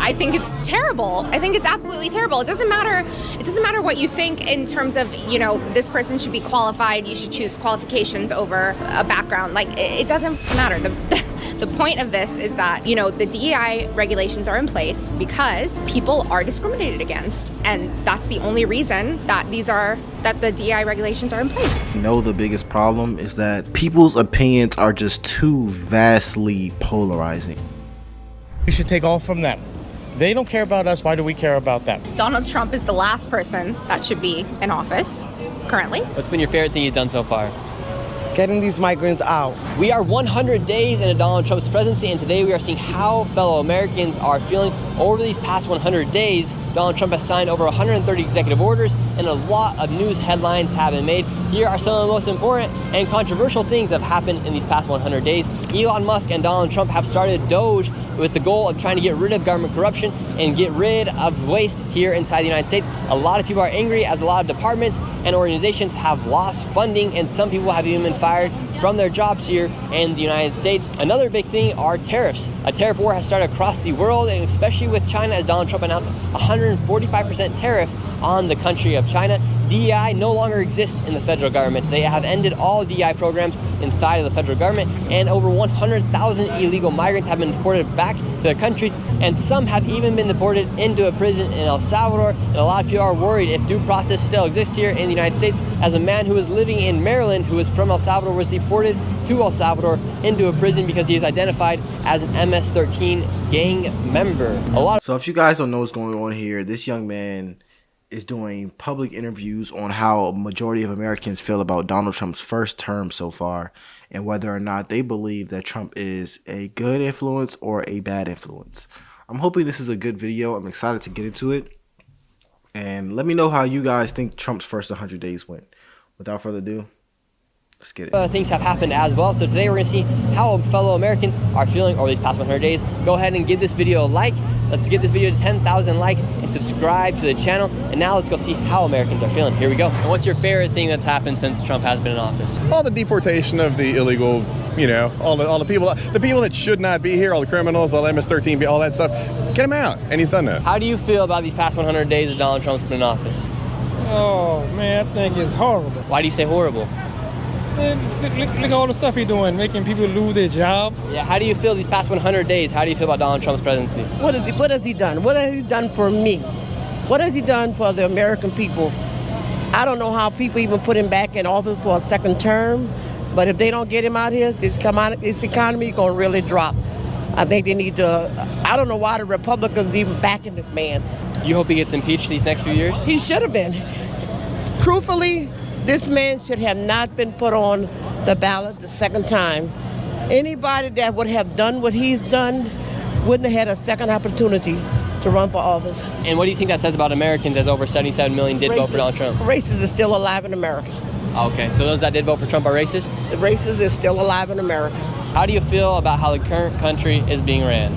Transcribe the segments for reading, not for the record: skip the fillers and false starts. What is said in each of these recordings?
I think it's terrible. I think it's absolutely terrible. It doesn't matter what you think in terms of, you know, this person should be qualified, you should choose qualifications over a background. Like, it doesn't matter. The point of this is that, you know, the DEI regulations are in place because people are discriminated against, and that's the only reason that the DEI regulations are in place. You know, the biggest problem is that people's opinions are just too vastly polarizing. We should take off from them. They don't care about us. Why do we care about them? Donald Trump is the last person that should be in office currently. What's been your favorite thing you've done so far? Getting these migrants out. We are 100 days into Donald Trump's presidency, and today we are seeing how fellow Americans are feeling. Over these past 100 days, Donald Trump has signed over 130 executive orders, and a lot of news headlines have been made. Here are some of the most important and controversial things that have happened in these past 100 days. Elon Musk and Donald Trump have started Doge with the goal of trying to get rid of government corruption and get rid of waste here inside the United States. A lot of people are angry as a lot of departments and organizations have lost funding, and some people have even been fired from their jobs here in the United States. Another big thing are tariffs. A tariff war has started across the world, and especially with China, as Donald Trump announced 145% tariff on the country of China. DEI no longer exists in the federal government. They have ended all DEI programs inside of the federal government, and over 100,000 illegal migrants have been deported back to their countries, and some have even been deported into a prison in El Salvador. And a lot of people are worried if due process still exists here in the United States, as a man who was living in Maryland, who was from El Salvador, was deported to El Salvador into a prison because he is identified as an MS-13 gang member. So if you guys don't know what's going on here, this young man is doing public interviews on how a majority of Americans feel about Donald Trump's first term so far, and whether or not they believe that Trump is a good influence or a bad influence. I'm hoping this is a good video. I'm excited to get into it. And let me know how you guys think Trump's first 100 days went. Without further ado, let's get it. Things have happened as well. So today we're going to see how fellow Americans are feeling over these past 100 days. Go ahead and give this video a like. Let's get this video to 10,000 likes and subscribe to the channel. And now let's go see how Americans are feeling. Here we go. And what's your favorite thing that's happened since Trump has been in office? All the deportation of the illegal, you know, all the people that should not be here, all the criminals, all MS-13, all that stuff. Get them out. And he's done that. How do you feel about these past 100 days of Donald Trump's been in office? Oh man, I think it's horrible. Why do you say horrible? Look at all the stuff he's doing, making people lose their job. Yeah, how do you feel these past 100 days? How do you feel about Donald Trump's presidency? What has he done? What has he done for me? What has he done for the American people? I don't know how people even put him back in office for a second term, but if they don't get him out here, this economy is going to really drop. I think they need to, I don't know why the Republicans even backing this man. You hope he gets impeached these next few years? He should have been. Truthfully, this man should have not been put on the ballot the second time. Anybody that would have done what he's done wouldn't have had a second opportunity to run for office. And what do you think that says about Americans, as over 77 million did vote for Donald Trump? Racists are still alive in America. Okay, so those that did vote for Trump are racist? The racists are still alive in America. How do you feel about how the current country is being ran?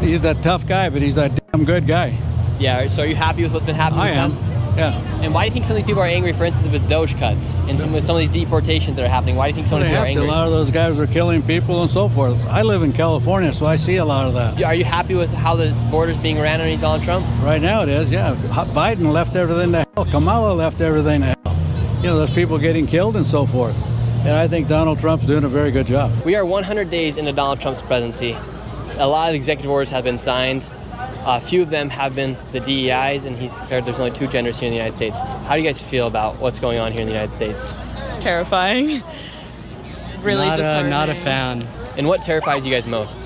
He's that tough guy, but he's that damn good guy. Yeah, so are you happy with what's been happening? I am. Yeah. And why do you think some of these people are angry, for instance, with Doge cuts and with some of these deportations that are happening? Why do you think so many people are angry? A lot of those guys are killing people and so forth. I live in California, so I see a lot of that. Are you happy with how the border's being ran underneath Donald Trump? Right now it is, yeah. Biden left everything to hell. Kamala left everything to hell. You know, there's people getting killed and so forth. And I think Donald Trump's doing a very good job. We are 100 days into Donald Trump's presidency. A lot of executive orders have been signed. A few of them have been the DEIs, and he's declared there's only 2 genders here in the United States. How do you guys feel about what's going on here in the United States? It's terrifying. It's really disheartening. Not a fan. And what terrifies you guys most?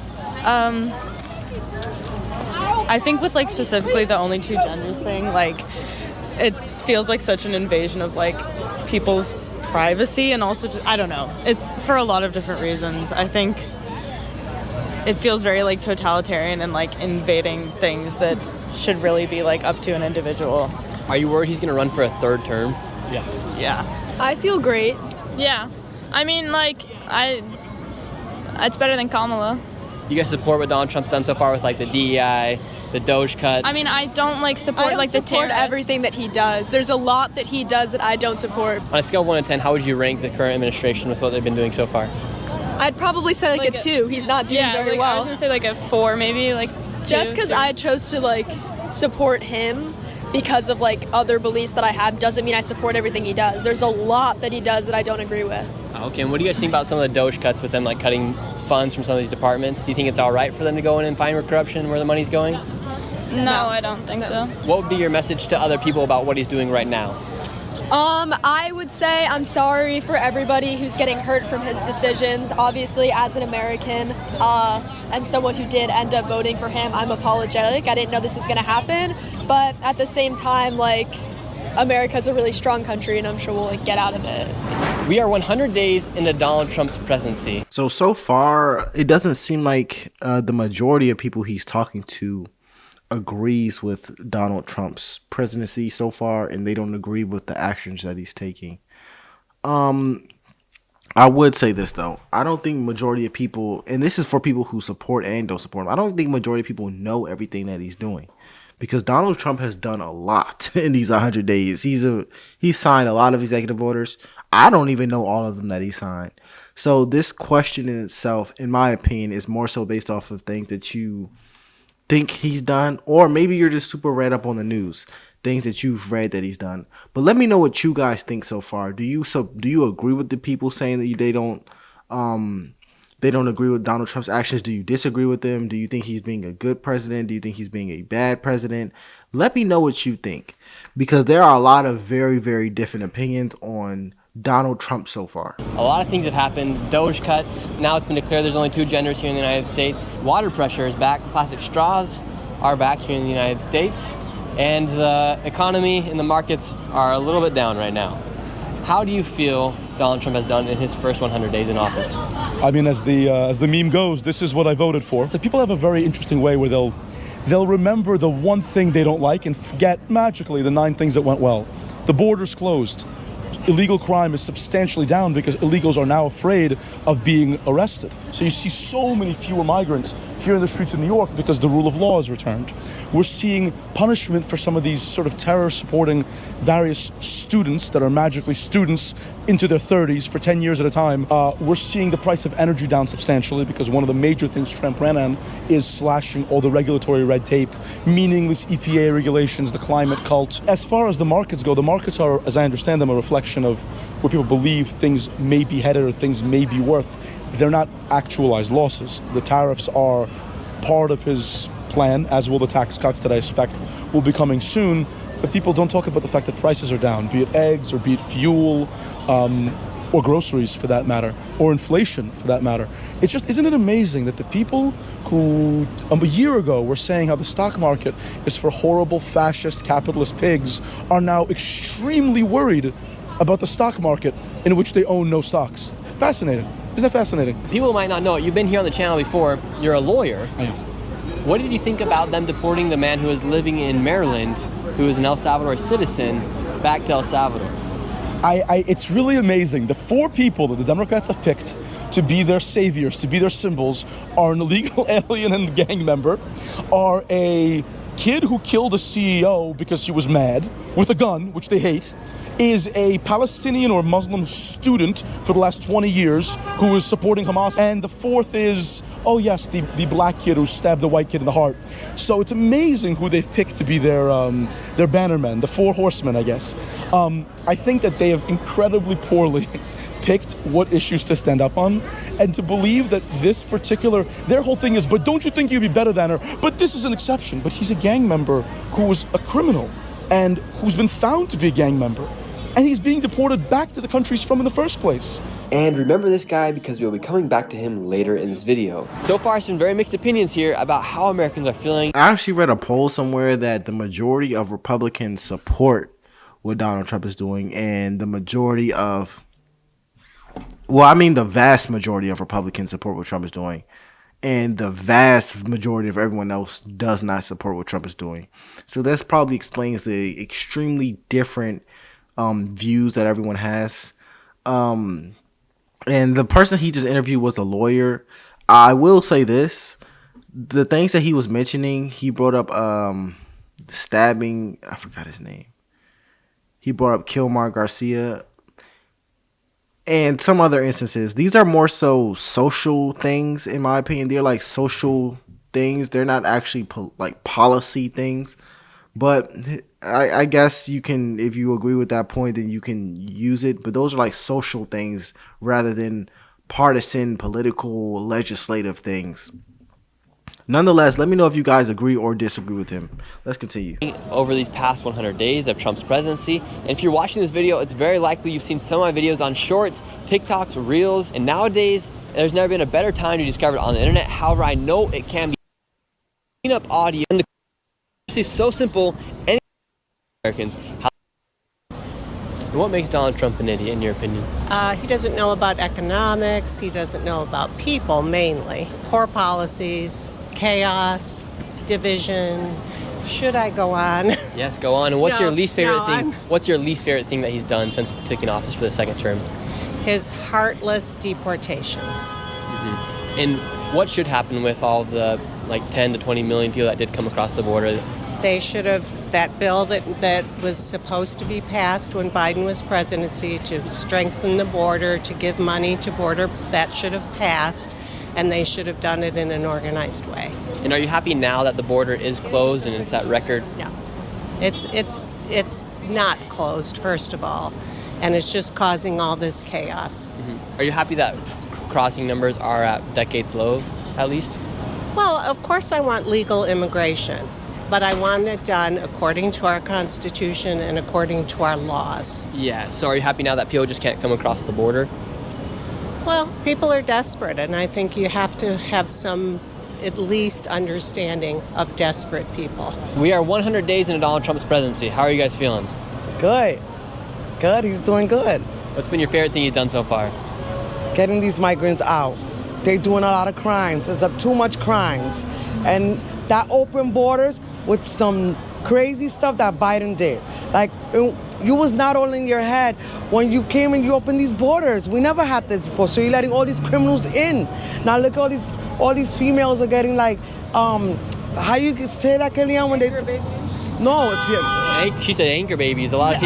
I think with like specifically the only 2 genders thing, like it feels like such an invasion of like people's privacy, and also I don't know. It's for a lot of different reasons. I think it feels very like totalitarian and like invading things that should really be like up to an individual. Are you worried he's going to run for a 3rd term? Yeah. I feel great. Yeah. I mean, like, it's better than Kamala. You guys support what Donald Trump's done so far with like the DEI, the Doge cuts? I mean, I don't like support like the tariffs. Everything that he does. There's a lot that he does that I don't support. On a scale of 1 to 10, how would you rank the current administration with what they've been doing so far? I'd probably say like a 2. He's not doing very well. I was gonna say like a 4 maybe. Like Just because I chose to like support him because of like other beliefs that I have doesn't mean I support everything he does. There's a lot that he does that I don't agree with. Okay, and what do you guys think about some of the Doge cuts with them like cutting funds from some of these departments? Do you think it's all right for them to go in and find where corruption, where the money's going? No, I don't think so. What would be your message to other people about what he's doing right now? I would say I'm sorry for everybody who's getting hurt from his decisions. Obviously, as an American and someone who did end up voting for him, I'm apologetic. I didn't know this was going to happen. But at the same time, like, America's a really strong country, and I'm sure we'll like, get out of it. We are 100 days into Donald Trump's presidency. So far, it doesn't seem like the majority of people he's talking to agrees with Donald Trump's presidency so far, and they don't agree with the actions that he's taking. I would say this though. I don't think majority of people, and this is for people who support and don't support him, I don't think majority of people know everything that he's doing. Because Donald Trump has done a lot in these 100 days. He's signed a lot of executive orders. I don't even know all of them that he signed. So this question in itself, in my opinion, is more so based off of things that you think he's done, or maybe you're just super read up on the news, things that you've read that he's done. But let me know what you guys think so far. Do you agree with the people saying that they don't agree with Donald Trump's actions? Do you disagree with them? Do you think he's being a good president? Do you think he's being a bad president? Let me know what you think, because there are a lot of very, very different opinions on Donald Trump so far. A lot of things have happened. Doge cuts. Now it's been declared there's only 2 genders here in the United States. Water pressure is back. Plastic straws are back here in the United States. And the economy and the markets are a little bit down right now. How do you feel Donald Trump has done in his first 100 days in office? I mean, as the meme goes, this is what I voted for. The people have a very interesting way where they'll remember the one thing they don't like and forget magically the 9 things that went well. The border's closed. Illegal crime is substantially down because illegals are now afraid of being arrested. So you see so many fewer migrants here in the streets of New York because the rule of law is returned. We're seeing punishment for some of these sort of terror-supporting various students that are magically students into their 30s for 10 years at a time. We're seeing the price of energy down substantially because one of the major things Trump ran on is slashing all the regulatory red tape, meaningless EPA regulations, the climate cult. As far as the markets go, the markets are, as I understand them, a reflection of where people believe things may be headed or things may be worth. They're not actualized losses. The tariffs are part of his plan, as will the tax cuts that I expect will be coming soon. But people don't talk about the fact that prices are down, be it eggs or be it fuel, or groceries for that matter, or inflation for that matter. It's just, isn't it amazing that the people who a year ago were saying how the stock market is for horrible fascist capitalist pigs are now extremely worried about the stock market in which they own no stocks? Fascinating. Isn't that fascinating? People might not know it. You've been here on the channel before. You're a lawyer. I am. What did you think about them deporting the man who is living in Maryland, who is an El Salvador citizen, back to El Salvador? It's really amazing. The 4 people that the Democrats have picked to be their saviors, to be their symbols, are an illegal alien and gang member, are a kid who killed a CEO because she was mad with a gun, which they hate, is a Palestinian or Muslim student for the last 20 years who is supporting Hamas, and the 4th is, oh yes, the black kid who stabbed the white kid in the heart. So it's amazing who they've picked to be their bannermen, the 4 horsemen, I guess. I think that they have incredibly poorly picked what issues to stand up on, and to believe that this particular, their whole thing is, but don't you think you'd be better than her? But this is an exception. But he's a gang member who was a criminal and who's been found to be a gang member. And he's being deported back to the country he's from in the first place. And remember this guy because we'll be coming back to him later in this video. So far, some very mixed opinions here about how Americans are feeling. I actually read a poll somewhere that the majority of Republicans support what Donald Trump is doing, and the majority of, the vast majority of Republicans support what Trump is doing, and the vast majority of everyone else does not support what Trump is doing. So this probably explains the extremely different views that everyone has. And the person he just interviewed was a lawyer. I will say this. The things that he was mentioning, he brought up stabbing. I forgot his name. He brought up Kilmar Garcia and some other instances. These are more so social things, in my opinion. They're like social things. They're not actually like policy things. But I guess you can, if you agree with that point, then you can use it. But those are like social things rather than partisan, political, legislative things. Nonetheless, let me know if you guys agree or disagree with him. Let's continue. Over these past 100 days of Trump's presidency. And if you're watching this video, it's very likely you've seen some of my videos on shorts, TikToks, Reels, and nowadays there's never been a better time to discover it on the internet. However, I know it can be clean up audio. And the is so simple. Any Americans. And what makes Donald Trump an idiot, in your opinion? He doesn't know about economics. He doesn't know about people, mainly. Poor policies, chaos, division. Should I go on? Yes, go on. And what's your least favorite thing? I'm... What's your least favorite thing that he's done since he's taken office for the second term? His heartless deportations. Mm-hmm. And what should happen with all the 10 to 20 million people that did come across the border? They should have, that bill that was supposed to be passed when Biden was presidency to strengthen the border, to give money to border, that should have passed, and they should have done it in an organized way. And are you happy now that the border is closed and it's at record? No. It's not closed, first of all, and it's just causing all this chaos. Mm-hmm. Are you happy that crossing numbers are at decades low, at least? Well, of course I want legal immigration, but I want it done according to our Constitution and according to our laws. Yeah, so are you happy now that people just can't come across the border? Well, people are desperate, and I think you have to have some, at least, understanding of desperate people. We are 100 days into Donald Trump's presidency. How are you guys feeling? Good. Good, he's doing good. What's been your favorite thing he's done so far? Getting these migrants out. They're doing a lot of crimes. There's too much crimes. And that open borders with some crazy stuff that Biden did. Like, you was not all in your head when you came and you opened these borders. We never had this before. So you're letting all these criminals in. Now look, all these females are getting how you can say that, Kellyanne, when they... No, it's... She said anchor babies. A lot of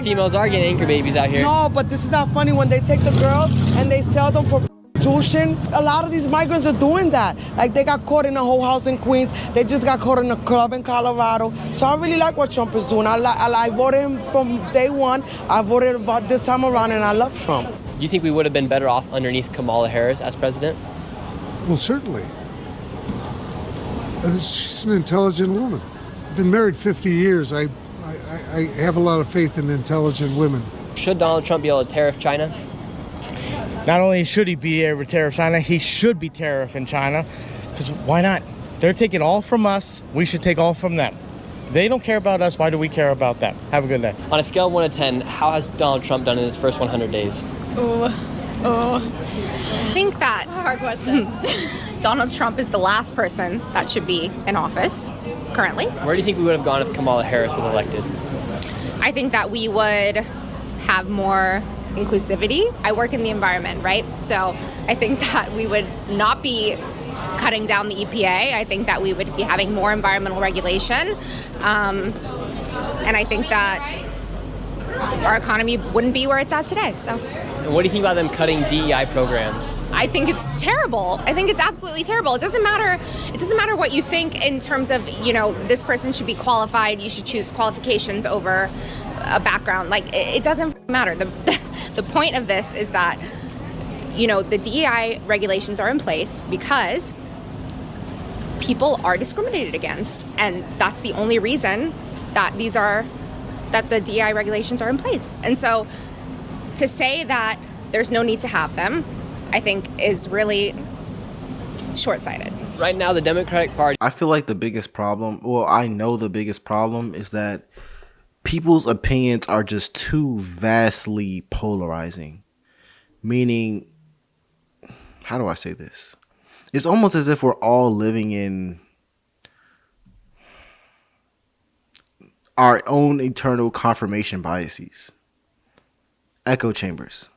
females are getting anchor babies out here. No, but this is not funny when they take the girls and they sell them for prostitution. A lot of these migrants are doing that. Like, they got caught in a whole house in Queens. They just got caught in a club in Colorado. So I really like what Trump is doing. I voted him from day one. I voted about this time around, and I love Trump. Do you think we would have been better off underneath Kamala Harris as president? Well, certainly. She's an intelligent woman. I've been married 50 years. I have a lot of faith in intelligent women. Should Donald Trump be able to tariff China? Not only should he be able to tariff China, he should be tariffing China. Because why not? They're taking all from us. We should take all from them. They don't care about us. Why do we care about them? Have a good day. On a scale of 1 to 10, how has Donald Trump done in his first 100 days? I think that... That's a hard question. Donald Trump is the last person that should be in office currently. Where do you think we would have gone if Kamala Harris was elected? I think that we would have more inclusivity. I work in the environment, right? So I think that we would not be cutting down the EPA. I think that we would be having more environmental regulation. And I think that our economy wouldn't be where it's at today. So. And what do you think about them cutting DEI programs? I think it's terrible. I think it's absolutely terrible. It doesn't matter what you think in terms of, this person should be qualified. You should choose qualifications over a background. Like, it doesn't matter. The point of this is that, the DEI regulations are in place because people are discriminated against. And that's the only reason that the DEI regulations are in place. And so to say that there's no need to have them, I think is really short-sighted. Right now, the Democratic Party... I feel like the biggest problem, I know the biggest problem is that people's opinions are just too vastly polarizing. Meaning, how do I say this? It's almost as if we're all living in our own internal confirmation biases. Echo chambers.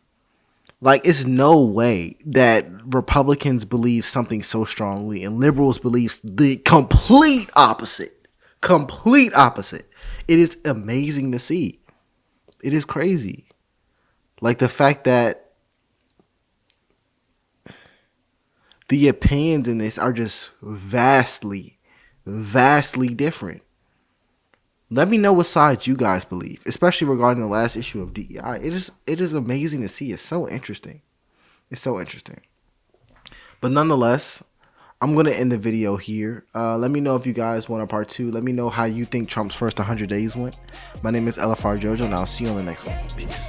Like, it's no way that Republicans believe something so strongly and liberals believe the complete opposite. Complete opposite. It is amazing to see. It is crazy. Like, the fact that the opinions in this are just vastly different. Let me know what side you guys believe, especially regarding the last issue of DEI. It is amazing to see. It's so interesting. It's so interesting. But nonetheless, I'm going to end the video here. Let me know if you guys want a part 2. Let me know how you think Trump's first 100 days went. My name is LFR Jojo, and I'll see you on the next one. Peace.